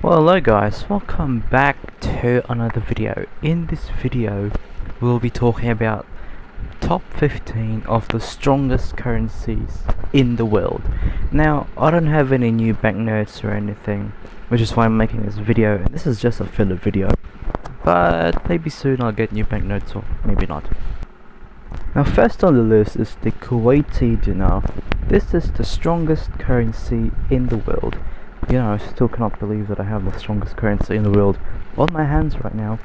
Well, hello guys, welcome back to another video. In this video we'll be talking about top 15 of the strongest currencies in the world. Now, I don't have any new banknotes or anything, which is why I'm making this video, and this is just a filler video, but maybe soon I'll get new banknotes, or maybe not. Now, first on the list is the Kuwaiti dinar. This is the strongest currency in the world. You know, I still cannot believe that I have the strongest currency in the world on my hands right now.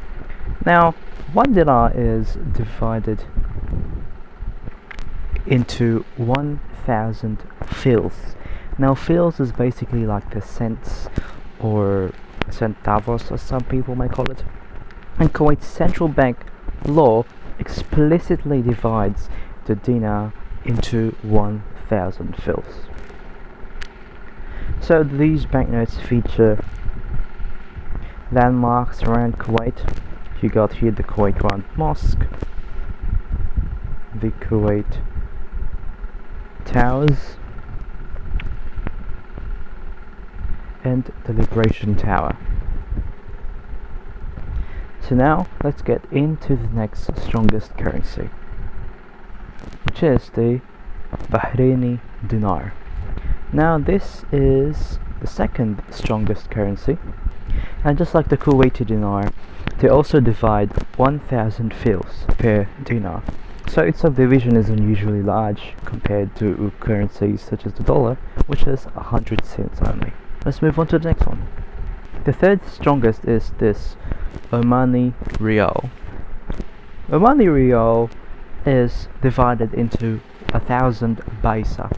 Now, one dinar is divided into 1,000 fils. Now, fils is basically like the cents or centavos, as some people may call it. And Kuwait's central bank law explicitly divides the dinar into 1,000 fils. So these banknotes feature landmarks around Kuwait. You got here the Kuwait Grand Mosque, the Kuwait Towers, and the Liberation Tower. So now let's get into the next strongest currency, which is the Bahraini dinar. Now this is the second strongest currency, and just like the Kuwaiti dinar, they also divide 1,000 fils per dinar. So its subdivision is unusually large compared to currencies such as the dollar, which is 100 cents only. Let's move on to the next one. The third strongest is this Omani Rial. Omani Rial is divided into 1,000 baisa.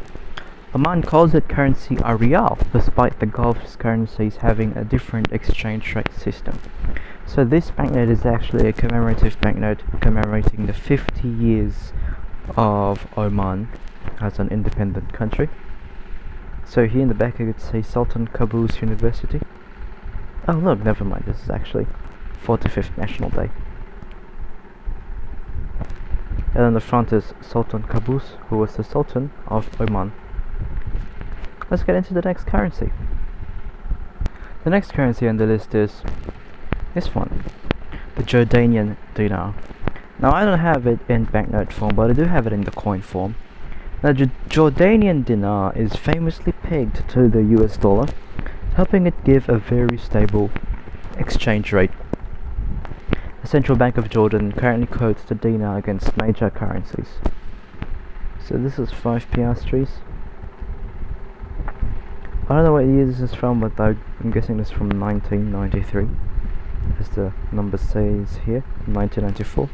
Oman calls its currency a rial, despite the Gulf's currencies having a different exchange rate system. So this banknote is actually a commemorative banknote commemorating the 50 years of Oman as an independent country. So here in the back you could see Sultan Qaboos University. Oh look, never mind, this is actually 45th National Day. And on the front is Sultan Qaboos, who was the Sultan of Oman. Let's get into the next currency. The next currency on the list is this one, the Jordanian dinar. Now I don't have it in banknote form, but I do have it in the coin form. Now the Jordanian dinar is famously pegged to the US dollar, helping it give a very stable exchange rate. The Central Bank of Jordan currently quotes the dinar against major currencies. So this is 5 piastres. I don't know what year this is from, but I'm guessing this is from 1993, as the number says here, 1994.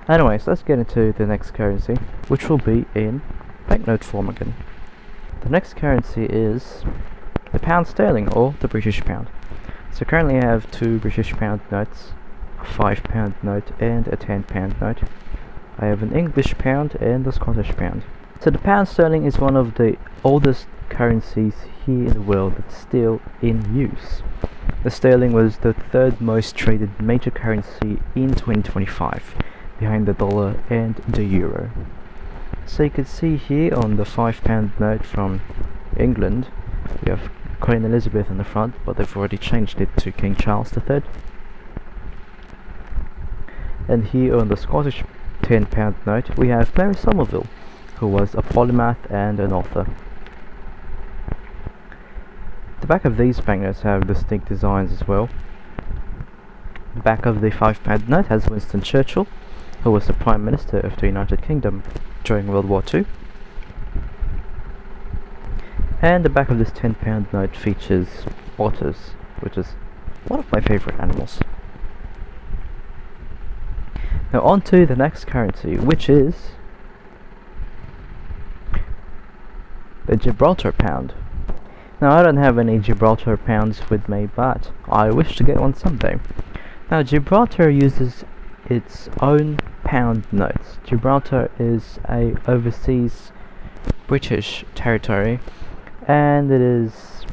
Anyways, let's get into the next currency, which will be in banknote form again. The next currency is the pound sterling, or the British pound. So currently I have two British pound notes, a £5 note and a £10 note. I have an English pound and a Scottish pound. So the pound sterling is one of the oldest currencies here in the world that's still in use. The sterling was the third most traded major currency in 2025, behind the dollar and the euro. So you can see here on the £5 note from England, we have Queen Elizabeth in the front, but they've already changed it to King Charles III. And here on the Scottish £10 note, we have Mary Somerville, who was a polymath and an author. The back of these banknotes have distinct designs as well. The back of the £5 note has Winston Churchill, who was the Prime Minister of the United Kingdom during World War II. And the back of this £10 note features otters, which is one of my favourite animals. Now on to the next currency, which is the Gibraltar pound. Now I don't have any Gibraltar pounds with me, but I wish to get one someday. Now Gibraltar uses its own pound notes. Gibraltar is a overseas British territory, and it is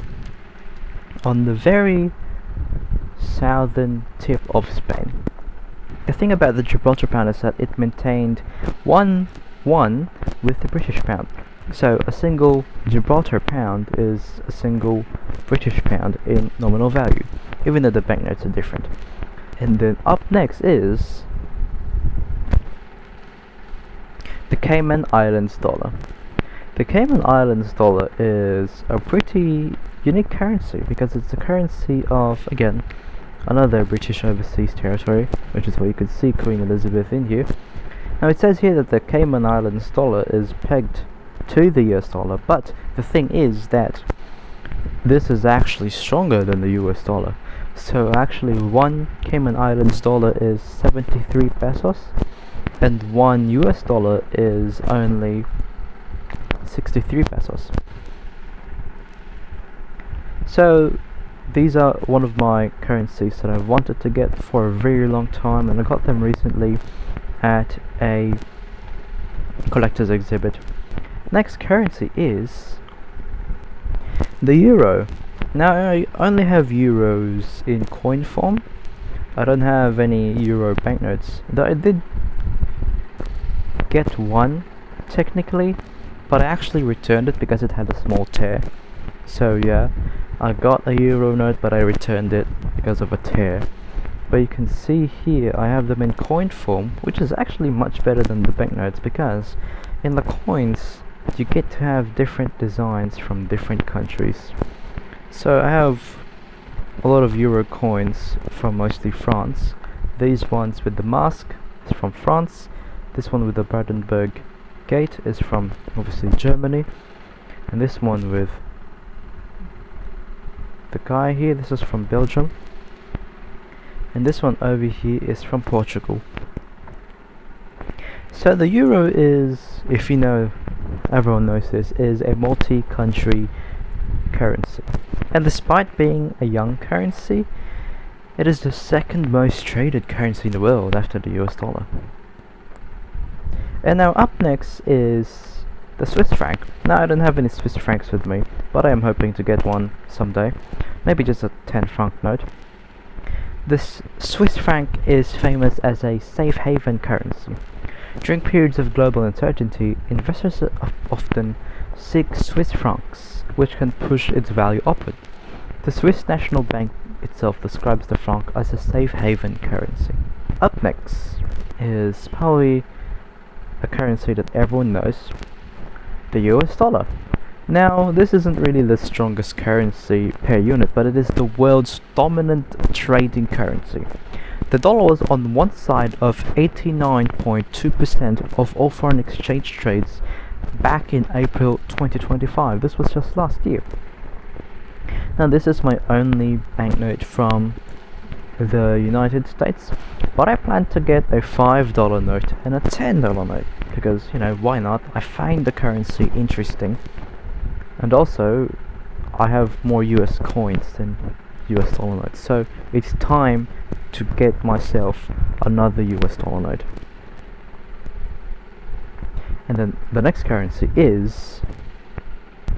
on the very southern tip of Spain. The thing about the Gibraltar pound is that it maintained 1-1 with the British pound. So a single Gibraltar pound is a single British pound in nominal value, even though the banknotes are different. And then up next is the Cayman Islands dollar. The Cayman Islands dollar is a pretty unique currency because it's the currency of, again, another British overseas territory, which is what you can see Queen Elizabeth in here. Now it says here that the Cayman Islands dollar is pegged to the US dollar, but the thing is that this is actually stronger than the US dollar. So actually one Cayman Islands dollar is 73 pesos and one US dollar is only 63 pesos. So these are one of my currencies that I've wanted to get for a very long time, and I got them recently at a collector's exhibit. Next currency is the euro. Now I only have euros in coin form. I don't have any euro banknotes, though I did get one technically, but I actually returned it because it had a small tear. So yeah, I got a euro note but I returned it because of a tear. But you can see here I have them in coin form, which is actually much better than the banknotes because in the coins you get to have different designs from different countries. So I have a lot of euro coins from mostly France. These ones with the mask is from France. This one with the Brandenburg Gate is from obviously Germany, and this one with the guy here, this is from Belgium, and this one over here is from Portugal. So the euro is, if you know, everyone knows this, is a multi-country currency, and despite being a young currency, it is the second most traded currency in the world after the US dollar. And now up next is the Swiss franc. Now I don't have any Swiss francs with me, but I am hoping to get one someday. Maybe just a 10 franc note. This Swiss franc is famous as a safe haven currency. During periods of global uncertainty, investors often seek Swiss francs, which can push its value upward. The Swiss National Bank itself describes the franc as a safe haven currency. Up next is probably a currency that everyone knows, the US dollar. Now, this isn't really the strongest currency per unit, but it is the world's dominant trading currency. The dollar was on one side of 89.2% of all foreign exchange trades back in April 2025. This was just last year. Now, this is my only banknote from the United States, but I plan to get a $5 note and a $10 note because, you know, why not? I find the currency interesting, and also I have more US coins than US dollar notes, so it's time to get myself another US dollar note. And then the next currency is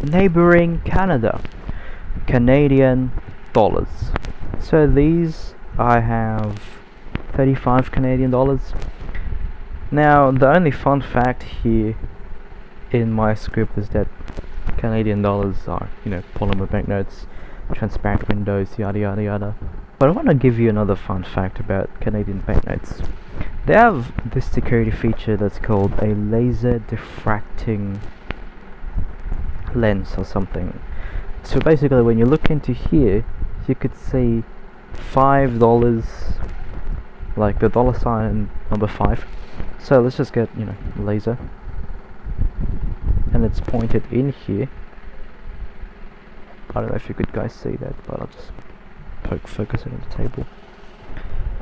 neighboring Canada, Canadian dollars. So these I have 35 Canadian dollars. Now the only fun fact here in my script is that Canadian dollars are, you know, polymer banknotes, transparent windows, yada yada yada. But I want to give you another fun fact about Canadian banknotes. They have this security feature that's called a laser diffracting lens or something. So basically when you look into here, you could see $5, like the dollar sign number 5. So let's just get, you know, laser, and it's pointed in here. I don't know if you could guys see that, but I'll just focus it on the table.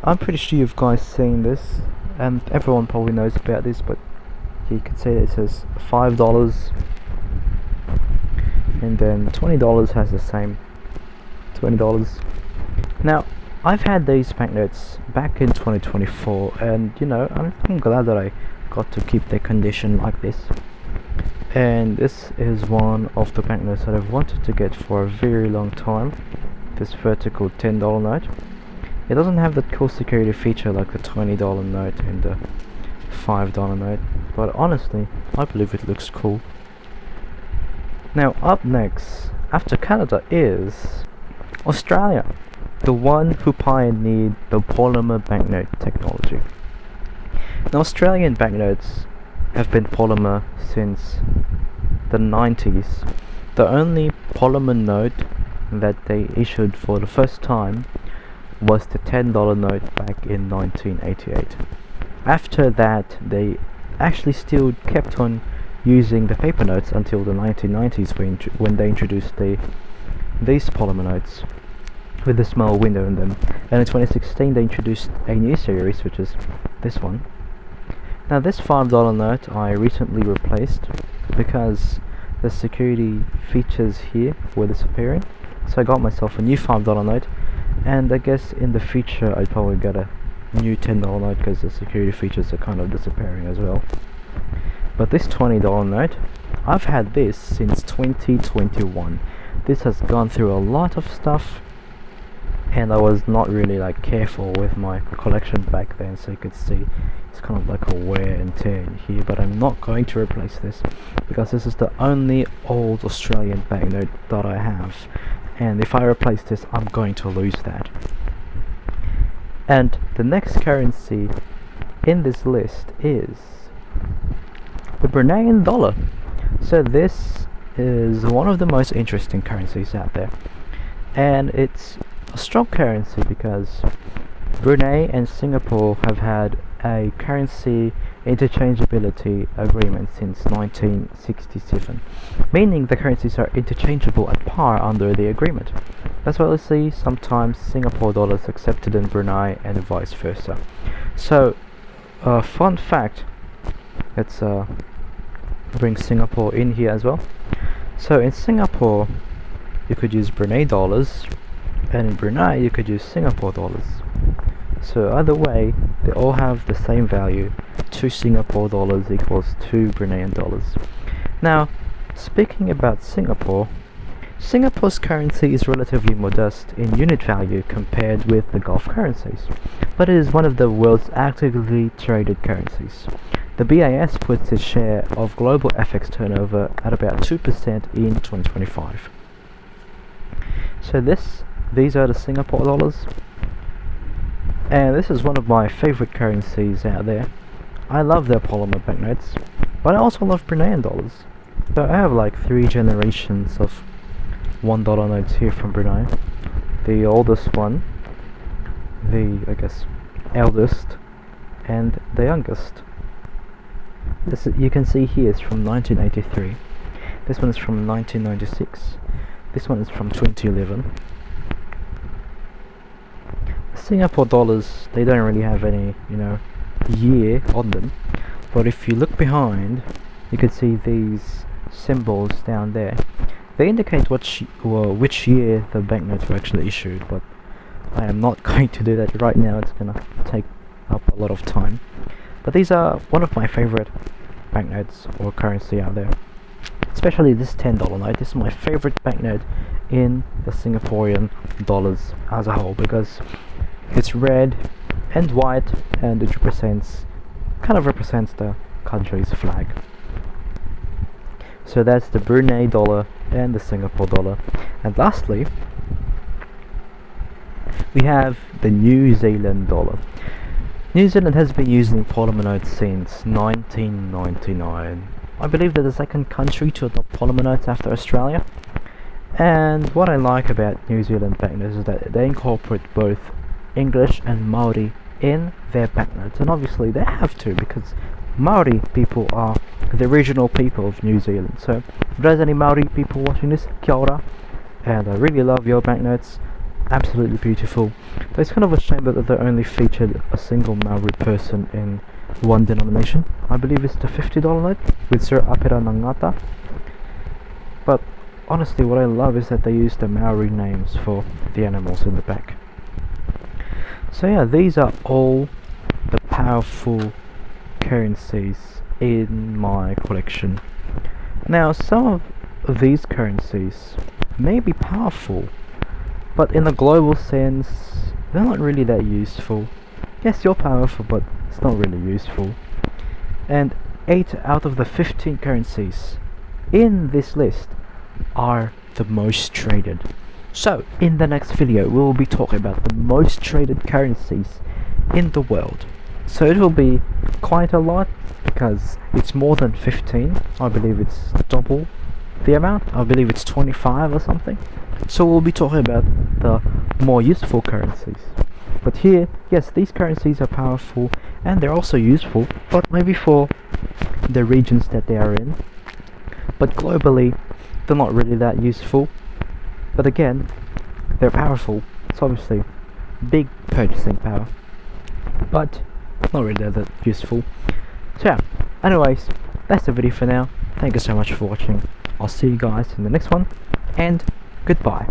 I'm pretty sure you've guys seen this, and everyone probably knows about this, but you can see that it says $5, and then $20 has the same $20. Now, I've had these banknotes back in 2024, and you know, I'm glad that I got to keep their condition like this. And this is one of the banknotes that I've wanted to get for a very long time. This vertical $10 note. It doesn't have that cool security feature like the $20 note and the $5 note, but honestly, I believe it looks cool. Now up next, after Canada, is Australia, the one who pioneered the polymer banknote technology. Now Australian banknotes have been polymer since the 90s. The only polymer note that they issued for the first time was the $10 note back in 1988. After that, they actually still kept on using the paper notes until the 1990s when they introduced these polymer notes with a small window in them. And in 2016 they introduced a new series, which is this one. Now this $5 note I recently replaced because the security features here were disappearing, so I got myself a new $5 note, and I guess in the future I'd probably get a new $10 note because the security features are kind of disappearing as well. But this $20 note, I've had this since 2021. This has gone through a lot of stuff, and I was not really like careful with my collection back then, so you could see it's kind of like a wear and tear in here. But I'm not going to replace this because this is the only old Australian banknote that I have, and if I replace this I'm going to lose that. And the next currency in this list is the Bruneian dollar. So this is one of the most interesting currencies out there, and it's a strong currency because Brunei and Singapore have had a currency interchangeability agreement since 1967, meaning the currencies are interchangeable at par under the agreement. That's why we see sometimes Singapore dollars accepted in Brunei and vice versa. So, fun fact, let's bring Singapore in here as well. So in Singapore you could use Brunei dollars, and in Brunei you could use Singapore dollars. So either way, they all have the same value. 2 Singapore dollars equals 2 Bruneian dollars. Now, speaking about Singapore, Singapore's currency is relatively modest in unit value compared with the Gulf currencies, but it is one of the world's actively traded currencies. The BIS puts its share of global FX turnover at about 2% in 2025. So these are the Singapore dollars, and this is one of my favorite currencies out there. I love their polymer banknotes, but I also love Bruneian dollars. So I have like 3 generations of $1 notes here from Brunei. The oldest one, the I guess eldest, and the youngest. This you can see here is from 1983. This one is from 1996. This one is from 2011. Singapore dollars, they don't really have any, year on them, but if you look behind, you can see these symbols down there. They indicate which year the banknotes were actually issued, but I am not going to do that right now. It's gonna take up a lot of time. But these are one of my favorite banknotes or currency out there, especially this $10 note. This is my favorite banknote in the Singaporean dollars as a whole because it's red and white, and it kind of represents the country's flag. So that's the Brunei dollar and the Singapore dollar. And lastly, we have the New Zealand dollar. New Zealand has been using polymer notes since 1999. I believe they're the second country to adopt polymer notes after Australia. And what I like about New Zealand banknotes is that they incorporate both English and Maori in their banknotes, and obviously they have to because Maori people are the original people of New Zealand. So if there's any Maori people watching this, kia ora, and I really love your banknotes, absolutely beautiful. But it's kind of a shame that they only featured a single Maori person in one denomination. I believe it's the $50 note with Sir Apira Nangata. But honestly, what I love is that they use the Maori names for the animals in the back. So yeah, these are all the powerful currencies in my collection. Now, some of these currencies may be powerful, but in a global sense, they're not really that useful. Yes, you're powerful, but it's not really useful. And 8 out of the 15 currencies in this list are the most traded. So in the next video we will be talking about the most traded currencies in the world. So it will be quite a lot because it's more than 15. I believe it's double the amount. I believe it's 25 or something. So we'll be talking about the more useful currencies. But here, yes, these currencies are powerful and they're also useful, but maybe for the regions that they are in. But globally, they're not really that useful. But again, they're powerful. It's obviously big purchasing power, but not really that useful. So yeah, anyways, that's the video for now. Thank you so much for watching. I'll see you guys in the next one, and goodbye.